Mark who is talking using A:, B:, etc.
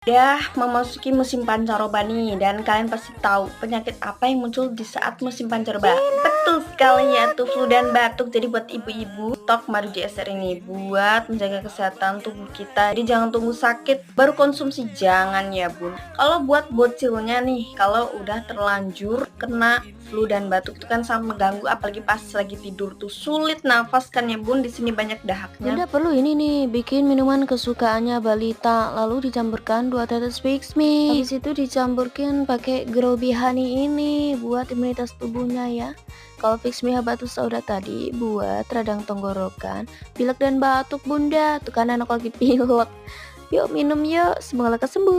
A: Udah memasuki musim pancaroba nih, dan kalian pasti tahu penyakit apa yang muncul di saat musim pancaroba. Betul sekali, yaitu flu dan batuk. Jadi buat ibu-ibu, stok madu JSR ini buat menjaga kesehatan tubuh kita. Jadi jangan tunggu sakit baru konsumsi, jangan ya bun. Kalau buat bocilnya nih, kalau udah terlanjur kena flu dan batuk itu kan sangat mengganggu, apalagi pas lagi tidur tuh sulit nafas kan ya bun. Di sini banyak dahaknya.
B: Bunda perlu ini nih, bikin minuman kesukaannya balita, lalu dicampurkan 2 tetes Fix Me. Habis itu dicampurkan pakai Groby Honey ini buat imunitas tubuhnya ya. Kalau Fix Me Habatus Sauda tadi buat radang tenggorokan, pilek dan batuk bunda. Tuh kan anak lagi pilek. Yuk minum yuk, semoga lekas sembuh.